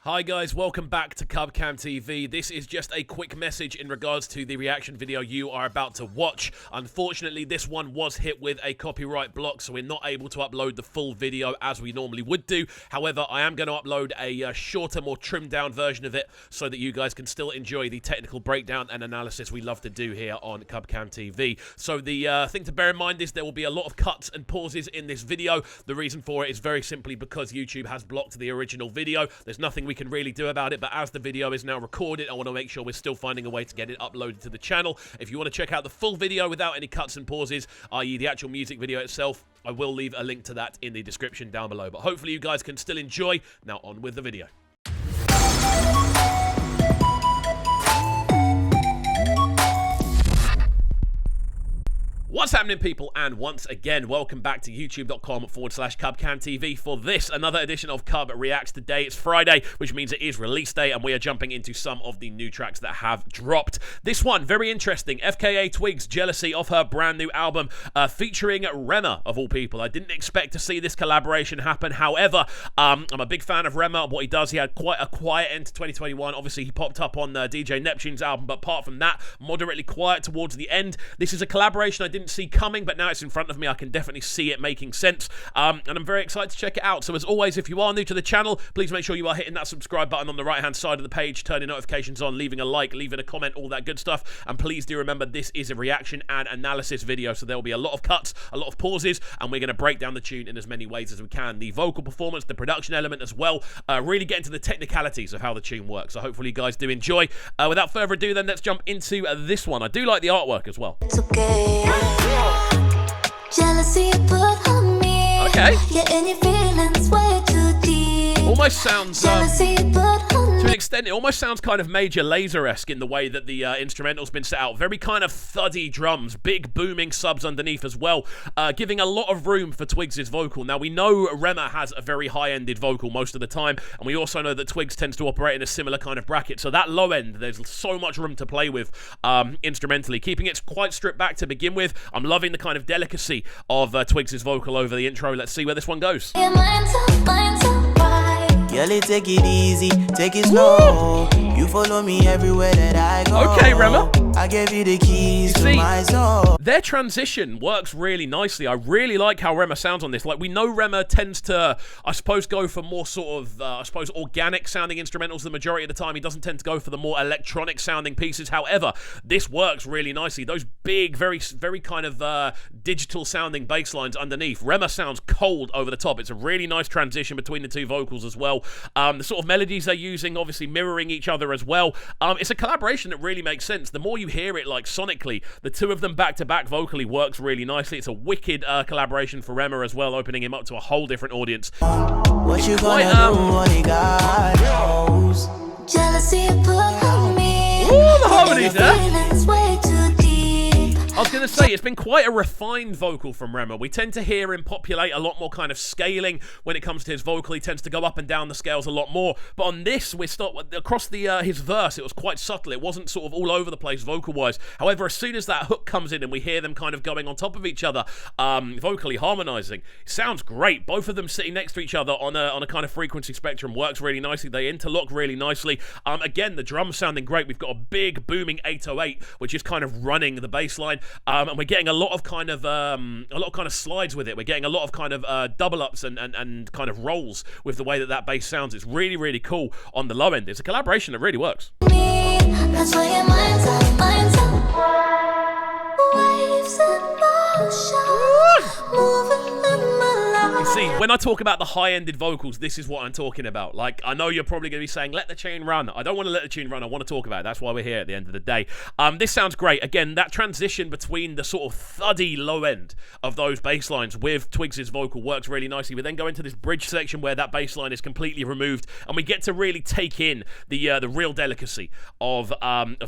Hi guys, welcome back to CubCamTV. This is just a quick message in regards to the reaction video you are about to watch. Unfortunately, this one was hit with a copyright block, so we're not able to upload the full video as we normally would do. However, I am going to upload a shorter, more trimmed down version of it so that you guys can still enjoy the technical breakdown and analysis we love to do here on CubCamTV. So the thing to bear in mind is there will be a lot of cuts and pauses in this video. The reason for it is very simply because YouTube has blocked the original video. There's nothing we can really do about it, but as the video is now recorded, I want to make sure we're still finding a way to get it uploaded to the channel. If you want to check out the full video without any cuts and pauses, i.e. the actual music video itself, I will leave a link to that in the description down below. But hopefully you guys can still enjoy. Now on with the video. What's happening, people? And once again, welcome back to youtube.com/CubCamTV for this, another edition of CubReacts. Today it's Friday, which means it is release day, and we are jumping into some of the new tracks that have dropped. This one, very interesting. FKA Twigs, Jealousy, off her brand new album, featuring Rema, of all people. I didn't expect to see this collaboration happen. However, I'm a big fan of Rema. What he does, he had quite a quiet end to 2021. Obviously, he popped up on DJ Neptune's album, but apart from that, moderately quiet towards the end. This is a collaboration I didn't see coming, but now it's in front of me. I can definitely see it making sense, and I'm very excited to check it out. So as always, if you are new to the channel, please make sure you are hitting that subscribe button on the right hand side of the page, turning notifications on, leaving a like, leaving a comment, all that good stuff. And please do remember, this is a reaction and analysis video, so there will be a lot of cuts, a lot of pauses, and we're going to break down the tune in as many ways as we can. The vocal performance, the production element as well, really get into the technicalities of how the tune works. So hopefully you guys do enjoy. Without further ado, then let's jump into this one. I do like the artwork as well. It's okay. Jealousy put on me. Okay. Yeah, and your feelings way too deep. Almost sounds Jealousy put on to an extent, it almost sounds kind of Major Lazer-esque in the way that the instrumental's been set out. Very kind of thuddy drums, big booming subs underneath as well, giving a lot of room for Twigs' vocal. Now, we know Rema has a very high-ended vocal most of the time, and we also know that Twigs tends to operate in a similar kind of bracket. So that low end, there's so much room to play with instrumentally, keeping it quite stripped back to begin with. I'm loving the kind of delicacy of Twigs' vocal over the intro. Let's see where this one goes. your mind's up right. Girl, take it easy, take it slow. You follow me everywhere that I go. Okay, Rema. I gave you the keys to my soul. Their transition works really nicely. I really like how Rema sounds on this. Like, we know Rema tends to, I suppose, go for more sort of, I suppose, organic sounding instrumentals the majority of the time. He doesn't tend to go for the more electronic sounding pieces. However, this works really nicely. Those big, very kind of digital sounding bass lines underneath. Rema sounds cold over the top. It's a really nice transition between the two vocals as well. The sort of melodies they're using, obviously mirroring each other as well. It's a collaboration that really makes sense. The more you hear it, like sonically, the two of them back to back vocally works really nicely. It's a wicked collaboration for Rema as well, opening him up to a whole different audience. What you gonna do? Only God knows. Jealousy put on me. Ooh, the harmonies Your there. feelings way too deep. I was going to say, it's been quite a refined vocal from Rema. We tend to hear him populate a lot more kind of scaling when it comes to his vocal. He tends to go up and down the scales a lot more. But on this, we're across his verse, it was quite subtle. It wasn't sort of all over the place vocal-wise. However, as soon as that hook comes in and we hear them kind of going on top of each other, vocally harmonizing, it sounds great. Both of them sitting next to each other on a kind of frequency spectrum works really nicely. They interlock really nicely. Again, the drums sounding great. We've got a big booming 808, which is kind of running the bass line. And we're getting a lot of kind of slides with it. We're getting a lot of kind of double ups and kind of rolls with the way that bass sounds. It's really, really cool on the low end. It's a collaboration that really works. That's why your mind's up. Waves in motion, moving in my life. See, when I talk about the high-ended vocals, this is what I'm talking about. Like, I know you're probably going to be saying, let the tune run. I don't want to let the tune run. I want to talk about it. That's why we're here at the end of the day. This sounds great. Again, that transition between the sort of thuddy low end of those bass lines with Twigs' vocal works really nicely. We then go into this bridge section where that bass line is completely removed, and we get to really take in the real delicacy of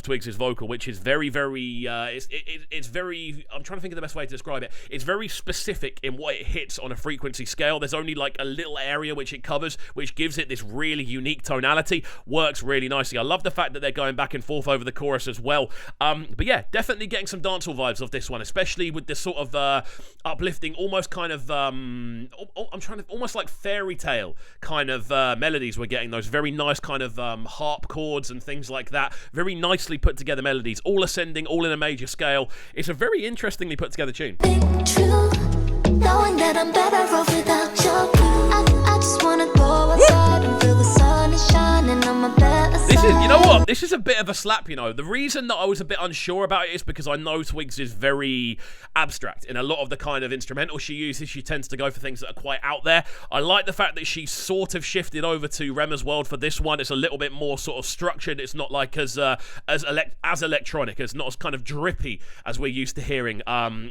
Twigs' vocal, which is very, very, it's very, I'm trying to think of the best way to describe it. It's very specific in what it hits on a frequency frequency scale. There's only like a little area which it covers, which gives it this really unique tonality. Works really nicely. I love the fact that they're going back and forth over the chorus as well. But yeah, definitely getting some dancehall vibes off this one, especially with this sort of uplifting, almost kind of almost like fairy tale kind of melodies. We're getting those very nice kind of harp chords and things like that. Very nicely put together melodies, all ascending, all in a major scale. It's a very interestingly put together tune. True, knowing that I'm better off without your blue. I just wanna go outside and feel the sun is shining on my better side. This is, you know what? This is a bit of a slap, you know. The reason that I was a bit unsure about it is because I know Twigs is very abstract. In a lot of the kind of instrumental she uses, she tends to go for things that are quite out there. I like the fact that she sort of shifted over to Rema's world for this one. It's a little bit more sort of structured. It's not like as electronic, as not as kind of drippy as we're used to hearing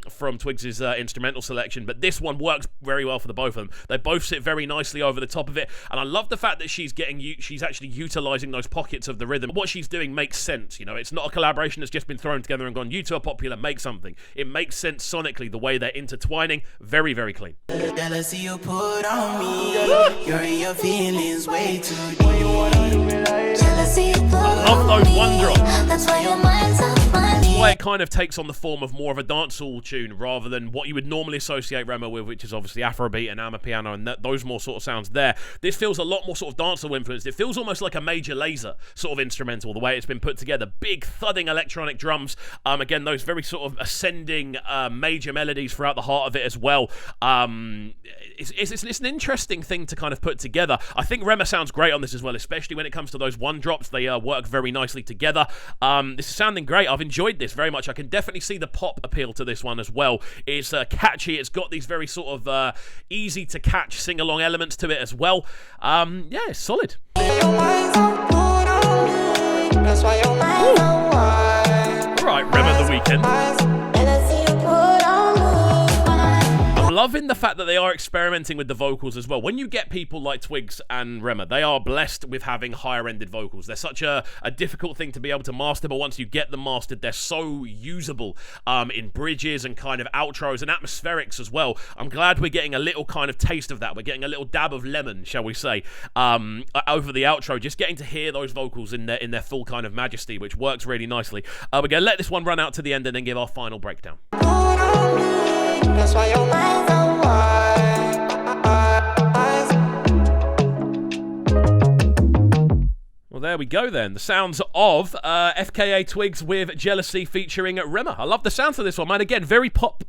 from Twigs's instrumental selection. But this one works very well for the both of them. They both sit very nicely over the top of it, and I love the fact that she's actually utilizing those pockets of the rhythm. What she's doing makes sense, you know. It's not a collaboration that's just been thrown together and gone, you two are popular, make something. It makes sense sonically, the way they're intertwining. Very, very clean. Jealousy you put on me. You're in your feelings way too deep. Jealousy, you put Love on those me. one drops. That's why your mind's off my knee. Why it kind of takes on the form of more of a dancehall tune rather than what you would normally associate Rema with, which is obviously Afrobeat and Amapiano and those more sort of sounds there. This feels a lot more sort of dancehall influenced. It feels almost like a Major Lazer sort of instrumental, the way it's been put together. Big thudding electronic drums. Again, those very sort of ascending major melodies throughout the heart of it as well. It's an interesting thing to kind of put together. I think Rema sounds great on this as well, especially when it comes to those one drops. They work very nicely together. This is sounding great. I've enjoyed this very much. I can definitely see the pop appeal to this one as well. It's catchy. It's got these very sort of easy to catch sing-along elements to it as well. Yeah, it's solid. Right, Rema the Weekend. Loving the fact that they are experimenting with the vocals as well. When you get people like Twigs and Rema, they are blessed with having higher-ended vocals. They're such a difficult thing to be able to master, but once you get them mastered, they're so usable in bridges and kind of outros and atmospherics as well. I'm glad we're getting a little kind of taste of that. We're getting a little dab of lemon, shall we say, over the outro. Just getting to hear those vocals in their full kind of majesty, which works really nicely. We're going to let this one run out to the end and then give our final breakdown. That's why your mind's on Well, there we go then. The sounds of FKA Twigs with Jealousy featuring Rema. I love the sounds of this one, man. Again, very pop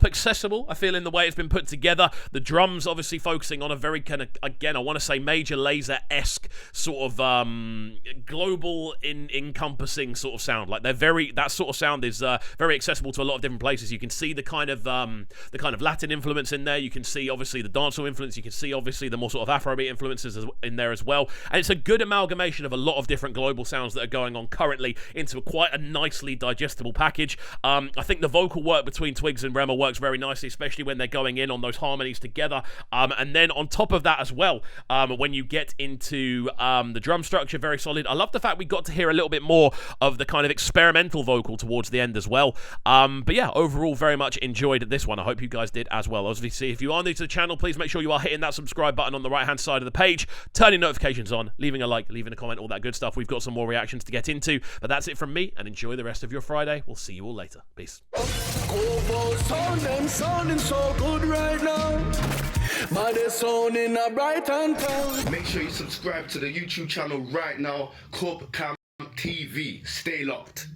accessible, I feel, in the way it's been put together. The drums obviously focusing on a very kind of, again, I want to say Major Lazer-esque sort of global encompassing sort of sound. Like that sort of sound is very accessible to a lot of different places. You can see the kind of Latin influence in there. You can see obviously the dancehall influence. You can see obviously the more sort of Afrobeat influences in there as well. And it's a good amalgamation of a lot of different global sounds that are going on currently into quite a nicely digestible package. I think the vocal work between Twigs and Rema works very nicely, especially when they're going in on those harmonies together. And then on top of that as well, when you get into the drum structure, very solid. I love the fact we got to hear a little bit more of the kind of experimental vocal towards the end as well. But yeah, overall, very much enjoyed this one. I hope you guys did as well. Obviously, if you are new to the channel, please make sure you are hitting that subscribe button on the right-hand side of the page, turning notifications on, leaving a like, leaving a comment, all that good stuff. We've got some more reactions to get into, but that's it from me, and enjoy the rest of your Friday. We'll see you all later. Peace. Sounding so good right now. Man, they're sounding a bright and town. Make sure you subscribe to the YouTube channel right now, CubCamTV. Stay locked.